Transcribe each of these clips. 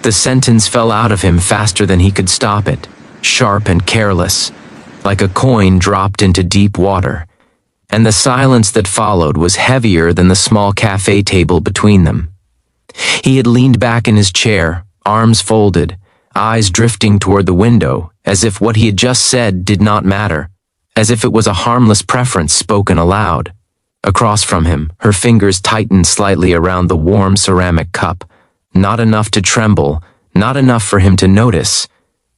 The sentence fell out of him faster than he could stop it, sharp and careless, like a coin dropped into deep water, and the silence that followed was heavier than the small cafe table between them. He had leaned back in his chair, arms folded, eyes drifting toward the window, as if what he had just said did not matter, as if it was a harmless preference spoken aloud. Across from him, her fingers tightened slightly around the warm ceramic cup, not enough to tremble, not enough for him to notice,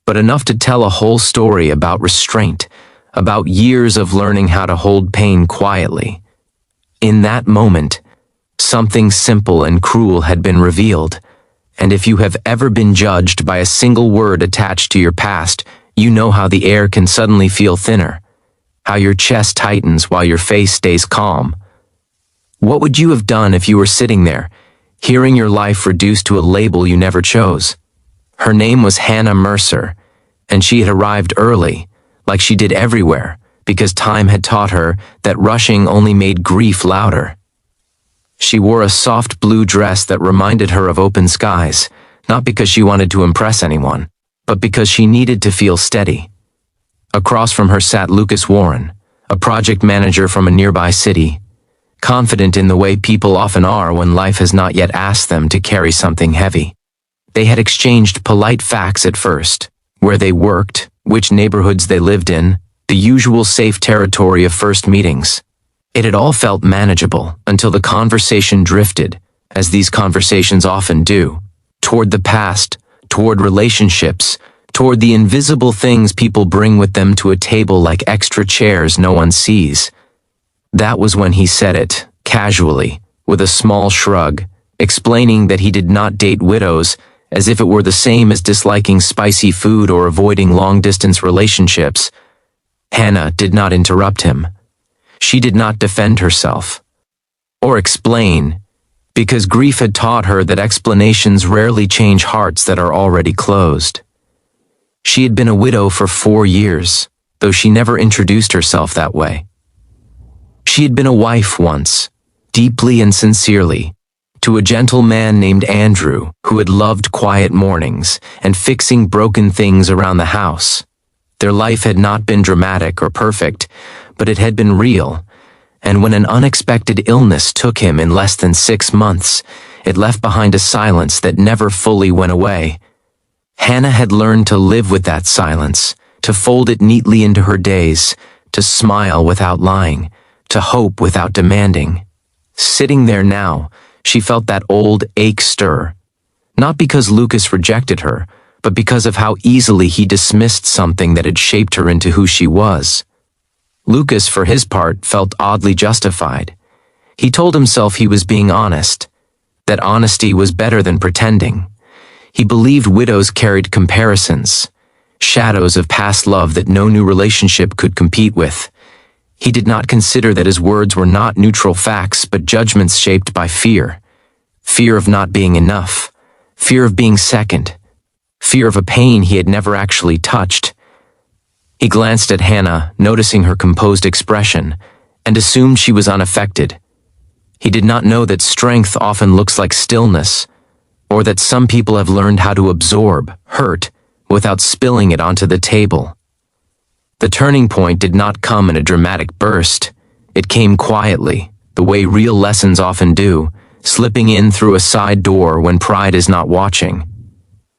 but enough to tell a whole story about restraint, about years of learning how to hold pain quietly. In that moment, something simple and cruel had been revealed, and if you have ever been judged by a single word attached to your past, you know how the air can suddenly feel thinner, how your chest tightens while your face stays calm. What would you have done if you were sitting there, hearing your life reduced to a label you never chose? Her name was Hannah Mercer, and she had arrived early, like she did everywhere, because time had taught her that rushing only made grief louder. She wore a soft blue dress that reminded her of open skies, not because she wanted to impress anyone, but because she needed to feel steady. Across from her sat Lucas Warren, a project manager from a nearby city, confident in the way people often are when life has not yet asked them to carry something heavy. They had exchanged polite facts at first, where they worked, which neighborhoods they lived in, the usual safe territory of first meetings. It had all felt manageable until the conversation drifted, as these conversations often do, toward the past, toward relationships, toward the invisible things people bring with them to a table like extra chairs no one sees. That was when he said it, casually, with a small shrug, explaining that he did not date widows, as if it were the same as disliking spicy food or avoiding long-distance relationships. Hannah did not interrupt him. She did not defend herself or explain, because grief had taught her that explanations rarely change hearts that are already closed. She had been a widow for 4 years, though she never introduced herself that way. She had been a wife once, deeply and sincerely, to a gentle man named Andrew who had loved quiet mornings and fixing broken things around the house. Their life had not been dramatic or perfect, but it had been real, and when an unexpected illness took him in less than 6 months, it left behind a silence that never fully went away. Hannah had learned to live with that silence, to fold it neatly into her days, to smile without lying, to hope without demanding. Sitting there now, she felt that old ache stir, not because Lucas rejected her, but because of how easily he dismissed something that had shaped her into who she was. Lucas, for his part, felt oddly justified. He told himself he was being honest, that honesty was better than pretending. He believed widows carried comparisons, shadows of past love that no new relationship could compete with. He did not consider that his words were not neutral facts but judgments shaped by fear. Fear of not being enough, fear of being second, fear of a pain he had never actually touched. He glanced at Hannah, noticing her composed expression, and assumed she was unaffected. He did not know that strength often looks like stillness, or that some people have learned how to absorb hurt without spilling it onto the table. The turning point did not come in a dramatic burst. It came quietly, the way real lessons often do, slipping in through a side door when pride is not watching.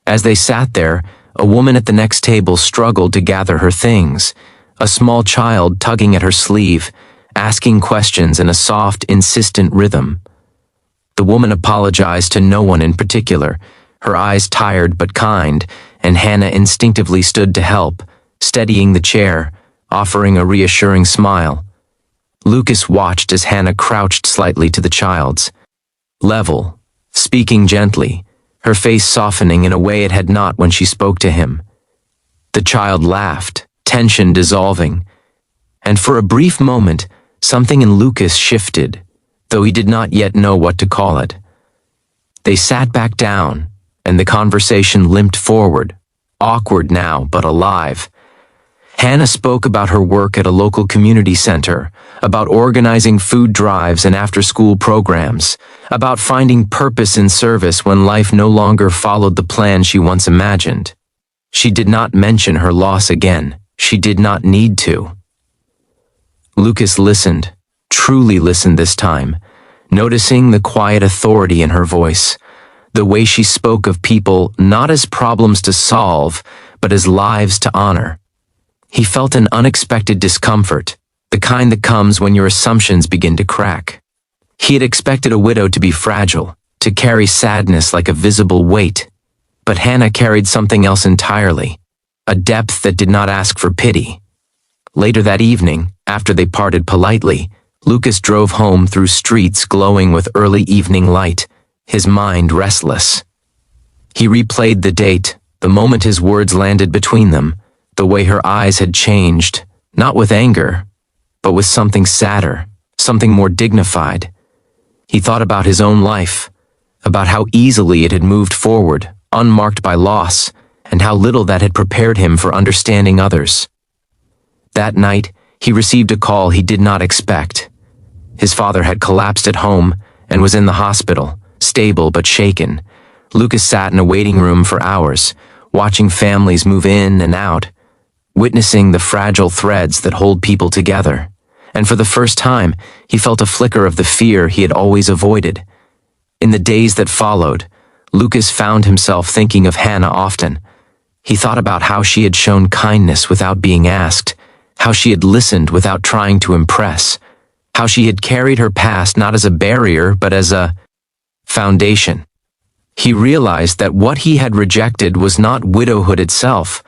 As they sat there, a woman at the next table struggled to gather her things, a small child tugging at her sleeve, asking questions in a soft, insistent rhythm. The woman apologized to no one in particular, her eyes tired but kind, and Hannah instinctively stood to help, steadying the chair, offering a reassuring smile. Lucas watched as Hannah crouched slightly to the child's level, speaking gently, her face softening in a way it had not when she spoke to him. The child laughed, tension dissolving, and for a brief moment, something in Lucas shifted, though he did not yet know what to call it. They sat back down, and the conversation limped forward, awkward now but alive. Hannah spoke about her work at a local community center, about organizing food drives and after-school programs, about finding purpose in service when life no longer followed the plan she once imagined. She did not mention her loss again. She did not need to. Lucas listened, truly listened this time, noticing the quiet authority in her voice, the way she spoke of people not as problems to solve, but as lives to honor. He felt an unexpected discomfort, the kind that comes when your assumptions begin to crack. He had expected a widow to be fragile, to carry sadness like a visible weight, but Hannah carried something else entirely, a depth that did not ask for pity. Later that evening, after they parted politely, Lucas drove home through streets glowing with early evening light, his mind restless. He replayed the date, the moment his words landed between them, the way her eyes had changed, not with anger, but with something sadder, something more dignified. He thought about his own life, about how easily it had moved forward, unmarked by loss, and how little that had prepared him for understanding others. That night, he received a call he did not expect. His father had collapsed at home and was in the hospital, stable but shaken. Lucas sat in a waiting room for hours, watching families move in and out, witnessing the fragile threads that hold people together. And for the first time, he felt a flicker of the fear he had always avoided. In the days that followed, Lucas found himself thinking of Hannah often. He thought about how she had shown kindness without being asked, how she had listened without trying to impress, how she had carried her past not as a barrier but as a foundation. He realized that what he had rejected was not widowhood itself,